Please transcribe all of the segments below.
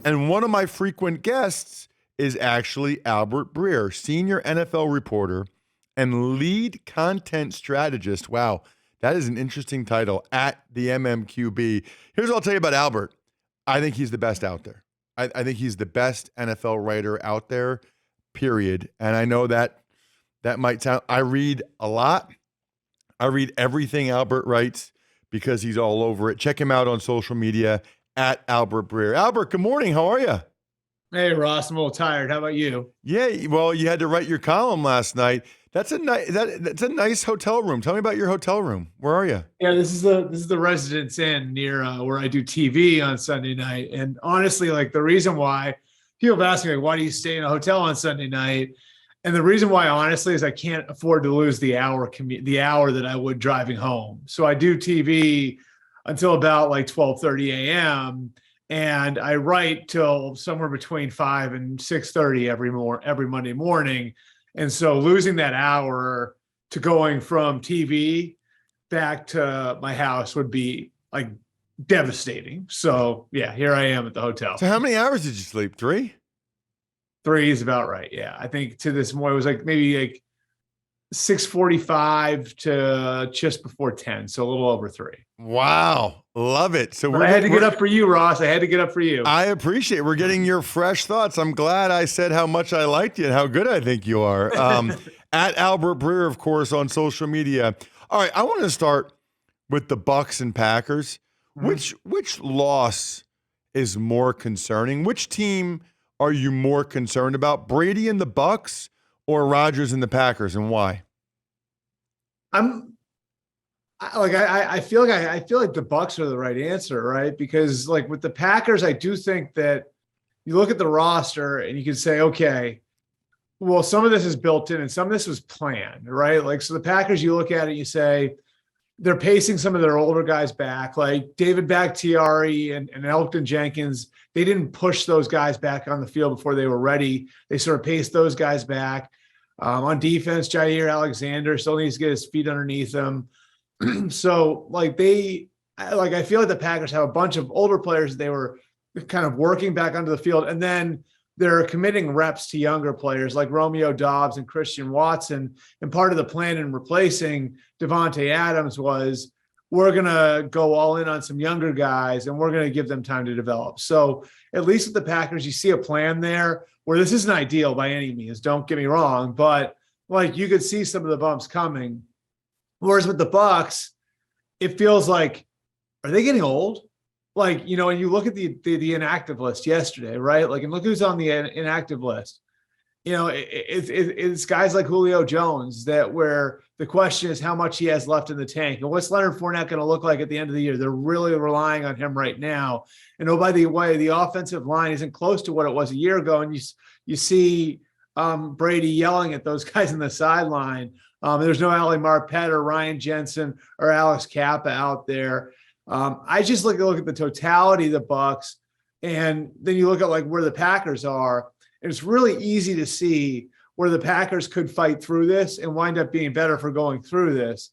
And one of my frequent guests is actually Albert Breer, senior NFL reporter and lead content strategist. Wow, that is an interesting title at the MMQB. Here's what I'll tell you about Albert. I think he's the best out there. I think he's the best NFL writer out there, period. And I know that might sound, I read a lot. I read everything Albert writes because he's all over it. Check him out on social media at Albert Breer. Albert, good morning. How are you? Hey, Ross, I'm a little tired. How about you? Yeah, well, you had to write your column last night. That's a that's a nice hotel room. Tell me about your hotel room. Where are you? Yeah, this is the Residence Inn near where I do TV on Sunday night. And honestly, like the reason why people have asked me, like, why do you stay in a hotel on Sunday night? And the reason why, honestly, is I can't afford to lose the hour the hour that I would driving home. So I do TV until about like 12:30 a.m. and I write till somewhere between 5 and 6:30 every Monday morning. And so losing that hour to going from TV back to my house would be like devastating. So yeah, here I am at the hotel. So how many hours did you sleep? 3? 3 is about right. Yeah. I think to this morning it was like maybe like 6:45 to just before 10. So a little over 3. Wow. Love it. So I had to get up for you, Ross. I had to get up for you. I appreciate it. We're getting your fresh thoughts. I'm glad I said how much I liked you and how good I think you are. At Albert Breer, of course, on social media. All right. I want to start with the Bucks and Packers. Mm-hmm. Which loss is more concerning? Which team are you more concerned about? Brady and the Bucks or Rodgers and the Packers, and why? I feel like the Bucks are the right answer, right? Because like with the Packers, I do think that you look at the roster and you can say, okay, well, some of this is built in and some of this was planned, right? Like, so the Packers, you look at it, you say they're pacing some of their older guys back, like David Bakhtiari and Elgton Jenkins. They didn't push those guys back on the field before they were ready. They sort of paced those guys back. On defense, Jair Alexander still needs to get his feet underneath him. So I feel like the Packers have a bunch of older players that they were kind of working back onto the field. And then they're committing reps to younger players like Romeo Doubs and Christian Watson. And part of the plan in replacing Devontae Adams was we're going to go all in on some younger guys and we're going to give them time to develop. So at least with the Packers, you see a plan there where this isn't ideal by any means. Don't get me wrong, but like you could see some of the bumps coming. Whereas with the Bucks, it feels like, are they getting old? Like, you know, and you look at the inactive list yesterday, right? Like, and look who's on the inactive list. You know, it's guys like Julio Jones that where the question is how much he has left in the tank and what's Leonard Fournette going to look like at the end of the year. They're really relying on him right now. And oh, by the way, the offensive line isn't close to what it was a year ago. And you see Brady yelling at those guys in the sideline. There's no Ali Marpet or Ryan Jensen or Alex Kappa out there. I just look at the totality of the Bucks, and then you look at like where the Packers are. And it's really easy to see where the Packers could fight through this and wind up being better for going through this.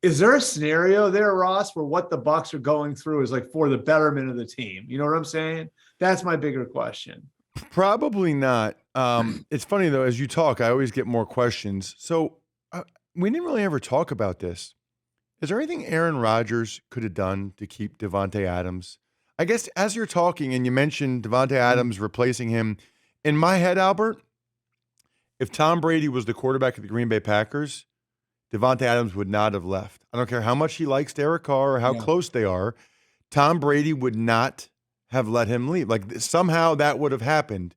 Is there a scenario there, Ross, where what the Bucks are going through is like for the betterment of the team? You know what I'm saying? That's my bigger question. Probably not. It's funny though, as you talk, I always get more questions. So we didn't really ever talk about this. Is there anything Aaron Rodgers could have done to keep Devontae Adams? I guess as you're talking and you mentioned Devontae Adams replacing him, in my head, Albert, if Tom Brady was the quarterback of the Green Bay Packers, Devontae Adams would not have left. I don't care how much he likes Derek Carr or how close they are. Tom Brady would not have let him leave. Like somehow that would have happened.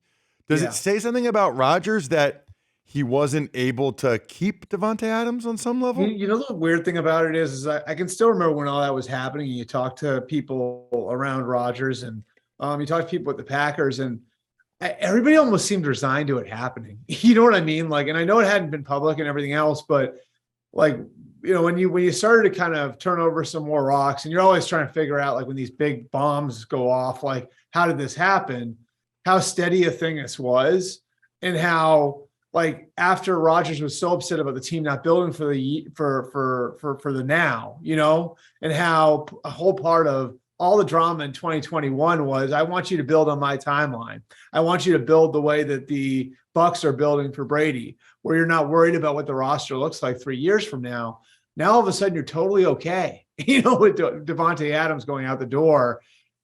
Does it say something about Rodgers that he wasn't able to keep Devontae Adams on some level? You know, the weird thing about it is I can still remember when all that was happening and you talk to people around Rodgers and you talk to people at the Packers and everybody almost seemed resigned to it happening. You know what I mean? Like, and I know it hadn't been public and everything else, but like, you know, when you started to kind of turn over some more rocks and you're always trying to figure out like when these big bombs go off, like how did this happen? How steady a thing this was and how like after Rodgers was so upset about the team not building for the now, you know, and how a whole part of all the drama in 2021 was, I want you to build on my timeline. I want you to build the way that the Bucs are building for Brady, where you're not worried about what the roster looks like 3 years from now. Now, all of a sudden, you're totally okay, with Davante Adams going out the door.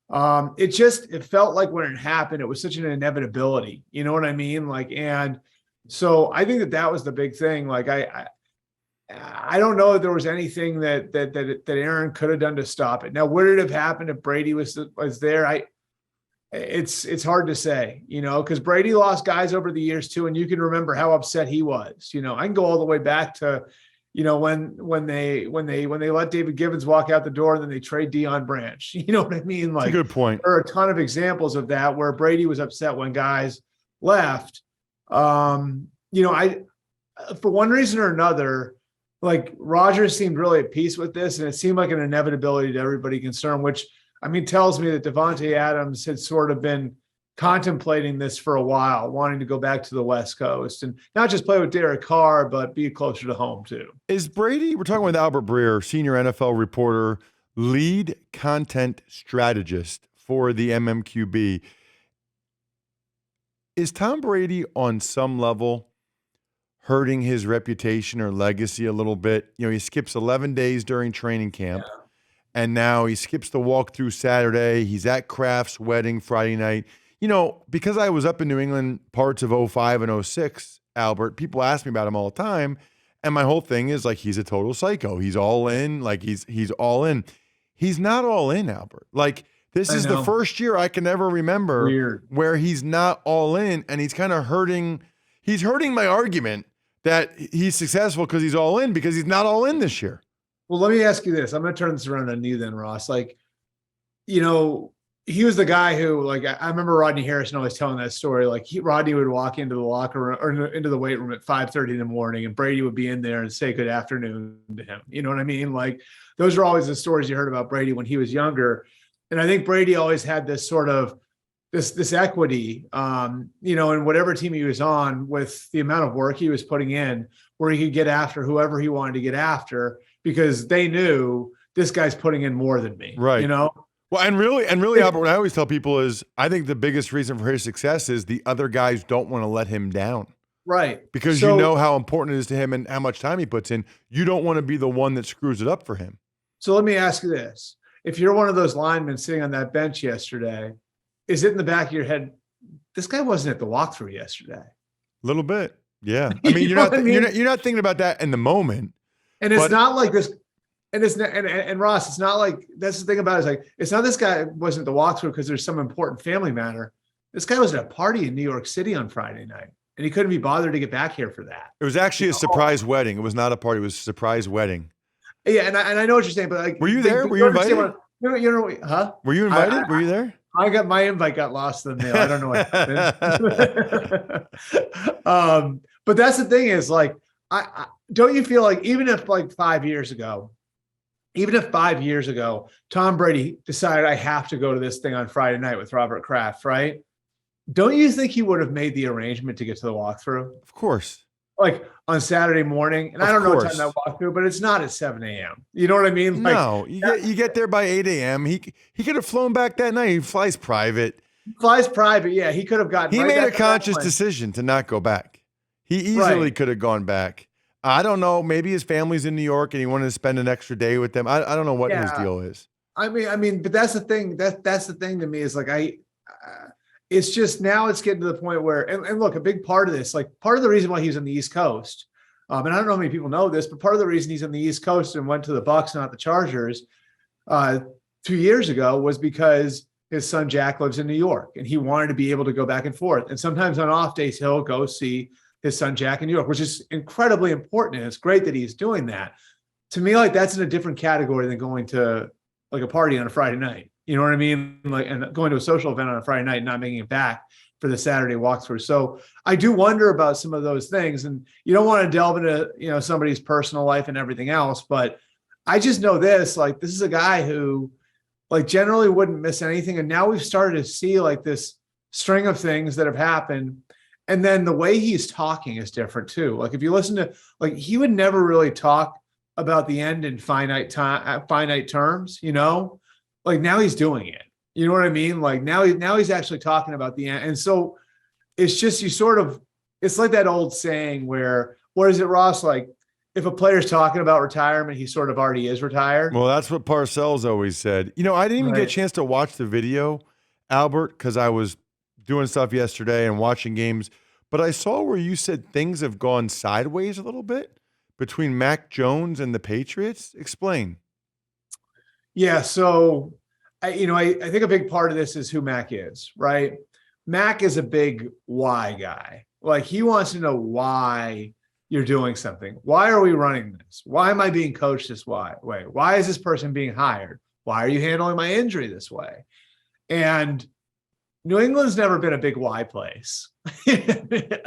It felt like when it happened, it was such an inevitability. You know what I mean? And so I think that was the big thing. I don't know if there was anything that Aaron could have done to stop it. Now, would it have happened if Brady was there? It's hard to say, because Brady lost guys over the years too, and you can remember how upset he was. I can go all the way back to, when they let David Gibbons walk out the door and then they trade Deion Branch. You know what I mean? That's a good point. There are a ton of examples of that where Brady was upset when guys left. For one reason or another, Rodgers seemed really at peace with this, and it seemed like an inevitability to everybody concerned, which tells me that Davante Adams had sort of been contemplating this for a while, wanting to go back to the West Coast and not just play with Derek Carr, but be closer to home too. Is Brady, we're talking with Albert Breer, senior NFL reporter, lead content strategist for the MMQB. Is Tom Brady on some level hurting his reputation or legacy a little bit? He skips 11 days during training camp, and now he skips the walkthrough Saturday. He's at Kraft's wedding Friday night. Because I was up in New England parts of 05 and 06, Albert, people ask me about him all the time, and my whole thing is he's a total psycho. He's all in, he's all in. He's not all in, Albert. This is the first year I can ever remember where he's not all in, and he's kind of hurting. He's hurting my argument that he's successful because he's all in, because he's not all in this year. Well, let me ask you this. I'm going to turn this around on you then, Ross. He was the guy who, I remember Rodney Harrison always telling that story. Rodney would walk into the locker room or into the weight room at 5:30 in the morning, and Brady would be in there and say good afternoon to him. You know what I mean? Those are always the stories you heard about Brady when he was younger. And I think Brady always had this sort of this equity, in whatever team he was on, with the amount of work he was putting in, where he could get after whoever he wanted to get after, because they knew this guy's putting in more than me. Right. Well, and really, Albert, what I always tell people is, I think the biggest reason for his success is the other guys don't want to let him down. Right. Because you know how important it is to him and how much time he puts in. You don't want to be the one that screws it up for him. So let me ask you this. If you're one of those linemen sitting on that bench yesterday, is it in the back of your head, this guy wasn't at the walkthrough yesterday? A little bit. Yeah. You're not thinking about that in the moment. And it's not like this. And it's not, and Ross, it's not like, that's the thing about it, is it's not this guy wasn't at the walkthrough because there's some important family matter. This guy was at a party in New York City on Friday night, and he couldn't be bothered to get back here for that. It was actually a surprise wedding. It was not a party. It was a surprise wedding. Yeah, and I know what you're saying, but were you there? Were you invited? Were you invited? Were you there? I got my invite got lost in the mail. I don't know what happened. But that's the thing is, I don't you feel like even if 5 years ago, Tom Brady decided, I have to go to this thing on Friday night with Robert Kraft, right? Don't you think he would have made the arrangement to get to the walkthrough? Of course. On Saturday morning. And I don't know what time that walkthrough, but it's not at 7 a.m. You know what I mean? No, you get there by 8 a.m. He could have flown back that night. He flies private. Yeah. He could have gotten. He made a conscious decision to not go back. He easily could have gone back. I don't know. Maybe his family's in New York and he wanted to spend an extra day with them. I don't know what his deal is. But that's the thing. That's the thing to me is it's just now it's getting to the point where, and look, a big part of this, part of the reason why he's on the East Coast, and I don't know how many people know this, but part of the reason he's on the East Coast and went to the Bucs, not the Chargers, 2 years ago, was because his son Jack lives in New York and he wanted to be able to go back and forth. And sometimes on off days, he'll go see his son Jack in New York, which is incredibly important. And it's great that he's doing that. To me, that's in a different category than going to a party on a Friday night. You know what I mean? And going to a social event on a Friday night and not making it back for the Saturday walkthrough. So I do wonder about some of those things. And you don't want to delve into, somebody's personal life and everything else. But I just know this, this is a guy who generally wouldn't miss anything. And now we've started to see this string of things that have happened. And then the way he's talking is different too. If you listen to, he would never really talk about the end in finite terms, like now he's doing it. You know what I mean? Like now he's actually talking about the end. And so it's just it's like that old saying where, what is it, Ross? Like if a player's talking about retirement, he sort of already is retired. Well, that's what Parcells always said. I didn't even get a Right. chance to watch the video, Albert, because I was doing stuff yesterday and watching games. But I saw where you said things have gone sideways a little bit between Mac Jones and the Patriots. Explain. Yeah. So I think a big part of this is who Mac is, right? Mac is a big why guy. Like he wants to know why you're doing something. Why are we running this? Why am I being coached this way? Why is this person being hired? Why are you handling my injury this way? And New England's never been a big why place,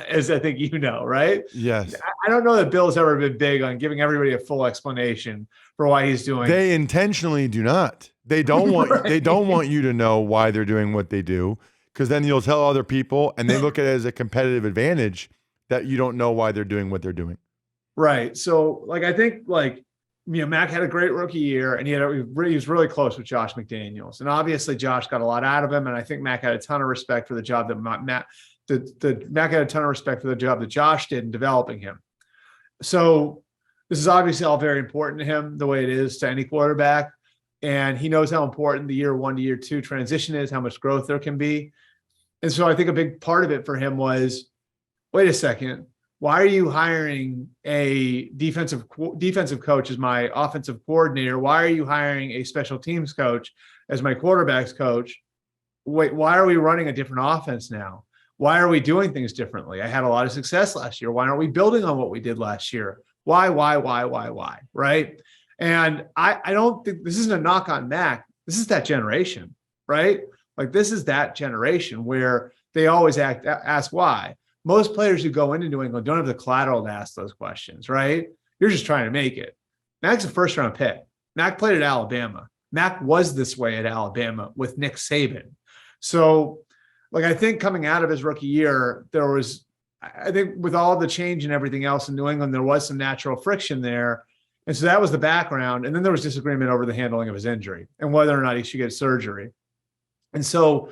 as I think you know, right? Yes. I don't know that Bill's ever been big on giving everybody a full explanation for why he's doing. They intentionally do not. They don't want Right. they don't want you to know why they're doing what they do, because then you'll tell other people and they look at it as a competitive advantage that you don't know why they're doing what they're doing. Right. So, like, I think, like, Mac had a great rookie year, and he was really close with Josh McDaniels, and obviously Josh got a lot out of him, and I think Mac had a ton of respect for the job that Mac had a ton of respect for the job that Josh did in developing him. So, this is obviously all very important to him, the way it is to any quarterback, and he knows how important the year 1 to year 2 transition is, how much growth there can be, and so I think a big part of it for him was, wait a second. Why are you hiring a defensive coach as my offensive coordinator? Why are you hiring a special teams coach as my quarterbacks coach? Wait, why are we running a different offense now? Why are we doing things differently? I had a lot of success last year. Why aren't we building on what we did last year? Why? Right? And I don't think this isn't a knock on Mac. This is that generation, right? Like this is that generation where they always ask why. Most players who go into New England don't have the collateral to ask those questions, right? You're just trying to make it. Mac's a first-round pick. Mac played at Alabama. Mac was this way at Alabama with Nick Saban. So, like, I think coming out of his rookie year, I think with all the change and everything else in New England, there was some natural friction there. And so that was the background. And then there was disagreement over the handling of his injury and whether or not he should get surgery. And so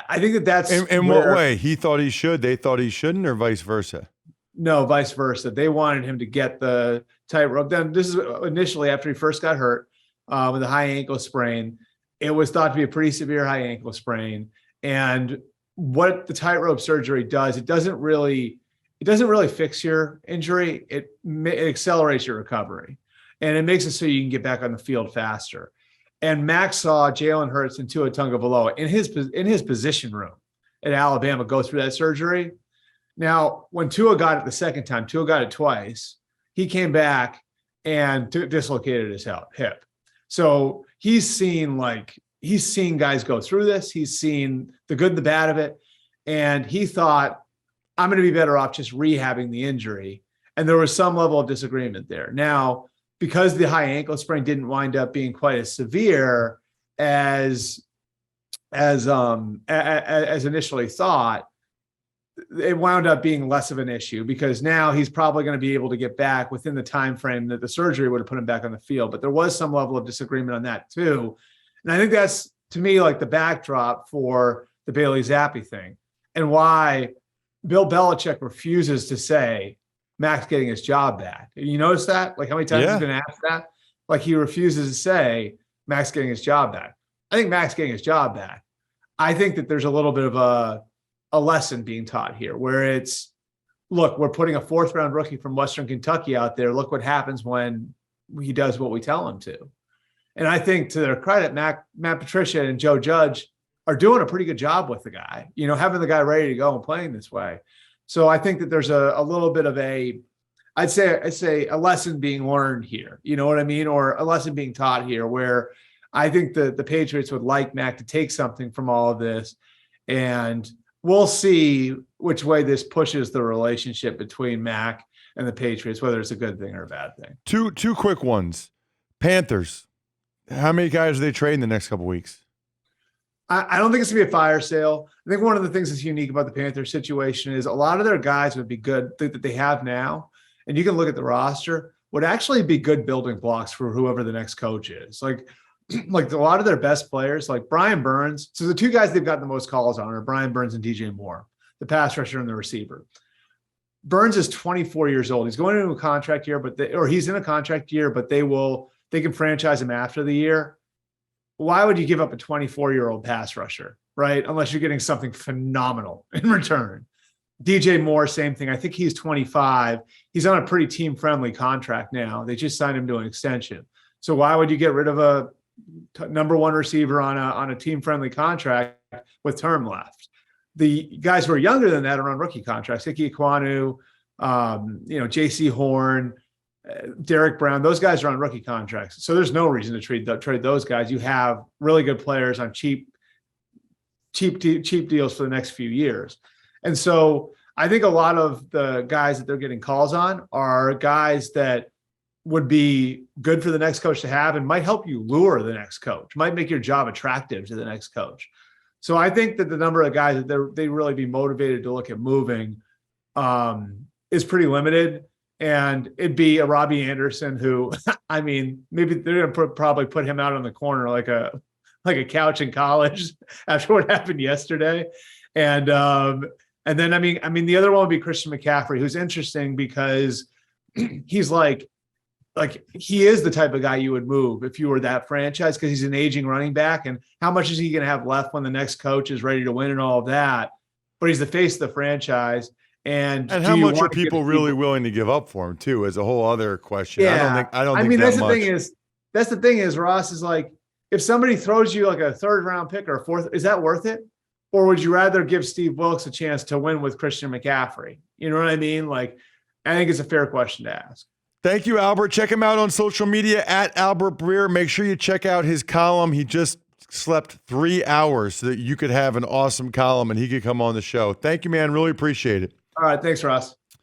I think that's in what way? He thought he should, they thought he shouldn't, or vice versa? No, vice versa. They wanted him to get the tightrope. Then this is initially after he first got hurt with a high ankle sprain. It was thought to be a pretty severe high ankle sprain. And what the tightrope surgery does, it doesn't really fix your injury. It accelerates your recovery, and it makes it so you can get back on the field faster. And Max saw Jalen Hurts and Tua Tagovailoa in his position room at Alabama go through that surgery. Now, when Tua got it the second time, Tua got it twice. He came back and dislocated his hip. So he's seen guys go through this. He's seen the good and the bad of it. And he thought, I'm going to be better off just rehabbing the injury. And there was some level of disagreement there. Now, because the high ankle sprain didn't wind up being quite as severe as initially thought, it wound up being less of an issue because now he's probably going to be able to get back within the time frame that the surgery would have put him back on the field. But there was some level of disagreement on that too. And I think that's, to me, like the backdrop for the Bailey Zappi thing and why Bill Belichick refuses to say Mac's getting his job back. You notice that? Like how many times he's been asked that? Like he refuses to say Mac's getting his job back. I think Mac's getting his job back. I think that there's a little bit of a lesson being taught here where it's, look, we're putting a 4th-round rookie from Western Kentucky out there. Look what happens when he does what we tell him to. And I think to their credit, Matt Patricia and Joe Judge are doing a pretty good job with the guy, having the guy ready to go and playing this way. So I think that there's a little bit of I'd say a lesson being learned here, you know what I mean? Or a lesson being taught here where I think the Patriots would like Mac to take something from all of this. And we'll see which way this pushes the relationship between Mac and the Patriots, whether it's a good thing or a bad thing. Two quick ones. Panthers. How many guys are they trading the next couple of weeks? I don't think it's going to be a fire sale. I think one of the things that's unique about the Panthers situation is a lot of their guys would be good that they have now. And you can look at the roster, would actually be good building blocks for whoever the next coach is. Like like a lot of their best players, like Brian Burns. So the two guys they've got the most calls on are Brian Burns and DJ Moore, the pass rusher and the receiver. Burns is 24 years old. He's going into a contract year, or he's in a contract year, but they can franchise him after the year. Why would you give up a 24-year-old pass rusher, right? Unless you're getting something phenomenal in return. DJ Moore, same thing. I think he's 25. He's on a pretty team-friendly contract now. They just signed him to an extension. So why would you get rid of a number one receiver on a team-friendly contract with term left? The guys who are younger than that are on rookie contracts. Ike Ekwonu, J.C. Horn, Derek Brown. Those guys are on rookie contracts. So there's no reason to trade those guys. You have really good players on cheap deals for the next few years. And so I think a lot of the guys that they're getting calls on are guys that would be good for the next coach to have and might help you lure the next coach, might make your job attractive to the next coach. So I think that the number of guys that they really be motivated to look at moving is pretty limited. And it'd be a Robbie Anderson who, I mean, maybe they're going to probably put him out on the corner like a couch in college after what happened yesterday. And then, I mean, the other one would be Christian McCaffrey, who's interesting because he's like he is the type of guy you would move if you were that franchise, because he's an aging running back. And how much is he going to have left when the next coach is ready to win and all of that? But he's the face of the franchise. And how much are people really willing to give up for him too, is a whole other question. Yeah. I don't think that's the thing is Ross is like, if somebody throws you like a third round pick or a fourth, is that worth it? Or would you rather give Steve Wilkes a chance to win with Christian McCaffrey? You know what I mean? Like, I think it's a fair question to ask. Thank you, Albert. Check him out on social media at Albert Breer. Make sure you check out his column. He just slept 3 hours so that you could have an awesome column and he could come on the show. Thank you, man. Really appreciate it. All right. Thanks, Ross.